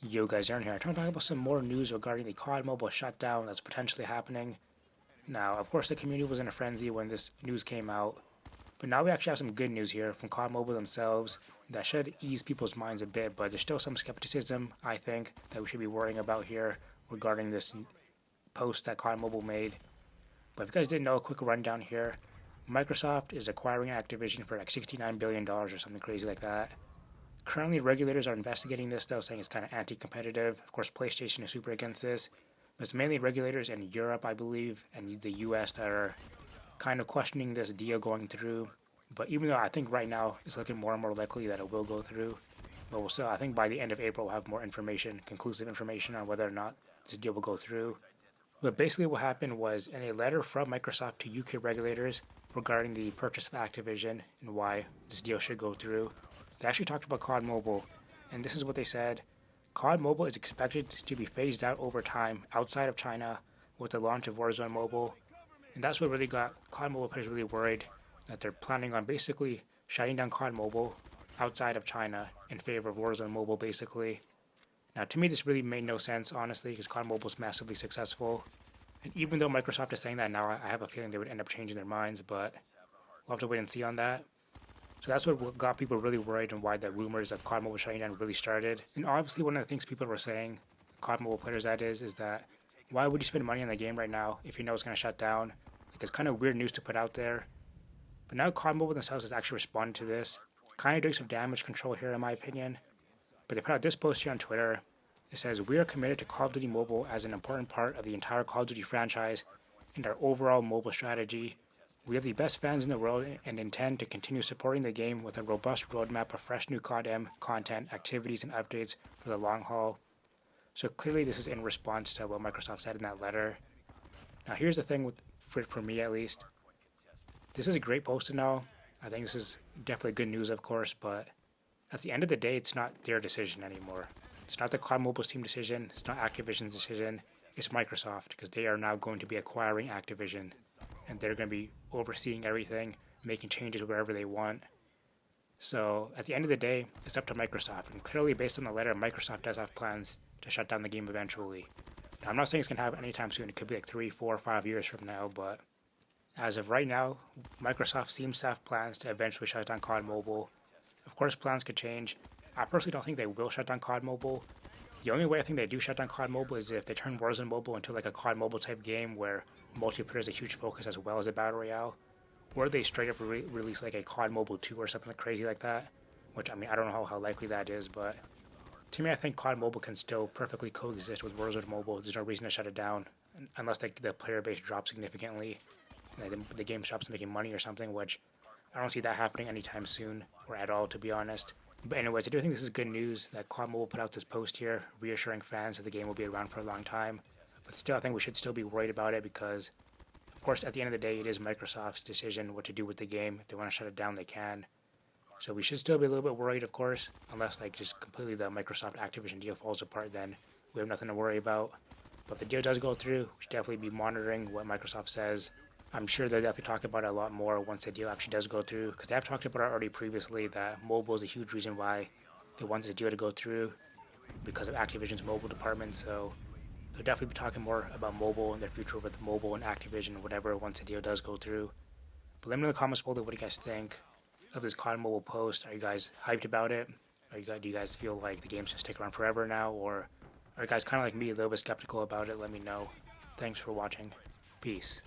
Yo guys, Aaron here. I'm trying to talk about some more news regarding the COD Mobile shutdown that's potentially happening. Now, of course, the community was in a frenzy when this news came out, but now we actually have some good news here from COD Mobile themselves that should ease people's minds a bit, but there's still some skepticism, I think, that we should be worrying about here regarding this post that COD Mobile made. But if you guys didn't know, a quick rundown here. Microsoft is acquiring Activision for like $69 billion or something crazy like that. Currently, regulators are investigating this, though, saying it's kind of anti-competitive. Of course, PlayStation is super against this, but it's mainly regulators in Europe, I believe, and the US that are kind of questioning this deal going through. But even though I think right now it's looking more and more likely that it will go through, but we'll still, I think by the end of April, we'll have more information, conclusive information on whether or not this deal will go through. But basically, what happened was in a letter from Microsoft to UK regulators regarding the purchase of Activision and why this deal should go through, they actually talked about COD Mobile, and this is what they said. COD Mobile is expected to be phased out over time outside of China with the launch of Warzone Mobile, and that's what really got COD Mobile players really worried that they're planning on basically shutting down COD Mobile outside of China in favor of Warzone Mobile, basically. Now, to me, this really made no sense, honestly, because COD Mobile is massively successful. And even though Microsoft is saying that now, I have a feeling they would end up changing their minds, but we'll have to wait and see on that. So that's what got people really worried and why the rumors of COD Mobile shutting down really started. And obviously, one of the things people were saying, COD Mobile players that is that why would you spend money on the game right now if you know it's going to shut down? Like, it's kind of weird news to put out there. But now COD Mobile themselves has actually responded to this, kind of doing some damage control here, in my opinion. But they put out this post here on Twitter. It says, "We are committed to Call of Duty Mobile as an important part of the entire Call of Duty franchise and our overall mobile strategy. We have the best fans in the world and intend to continue supporting the game with a robust roadmap of fresh new CODM content, activities, and updates for the long haul." So clearly this is in response to what Microsoft said in that letter. Now here's the thing for me at least. This is a great post and all. I think this is definitely good news, of course, but at the end of the day, it's not their decision anymore. It's not the COD Mobile's team decision. It's not Activision's decision. It's Microsoft, because they are now going to be acquiring Activision, and they're going to be overseeing everything, making changes wherever they want. So at the end of the day, it's up to Microsoft, and clearly based on the letter, Microsoft does have plans to shut down the game eventually. Now, I'm not saying it's going to happen anytime soon. It could be like 3, 4, 5 years from now, but as of right now, Microsoft seems to have plans to eventually shut down COD Mobile. Of course, plans could change. I personally don't think they will shut down COD Mobile. The only way I think they do shut down COD Mobile is if they turn Warzone Mobile into like a COD Mobile type game where multiplayer is a huge focus as well as a battle royale, or they straight up release like a COD Mobile 2 or something crazy like that. Which, I mean, I don't know how likely that is, but to me, I think COD Mobile can still perfectly coexist with Warzone Mobile. There's no reason to shut it down unless the player base drops significantly and the game stops making money or something, which I don't see that happening anytime soon or at all, to be honest. But anyways, I do think this is good news that COD Mobile put out this post here, reassuring fans that the game will be around for a long time. But still, I think we should still be worried about it because, of course, at the end of the day, it is Microsoft's decision what to do with the game. If they want to shut it down, they can. So we should still be a little bit worried, of course, unless like just completely the Microsoft Activision deal falls apart, then we have nothing to worry about. But if the deal does go through, we should definitely be monitoring what Microsoft says. I'm sure they'll definitely talk about it a lot more once the deal actually does go through, because they have talked about it already previously that mobile is a huge reason why they want this deal to go through because of Activision's mobile department. So they'll definitely be talking more about mobile in their future with mobile and Activision or whatever once the deal does go through. But let me know in the comments below what do you guys think of this COD Mobile post. Are you guys hyped about it? Do you guys feel like the game's gonna stick around forever now, or are you guys kind of like me, a little bit skeptical about it? Let me know. Thanks for watching. Peace.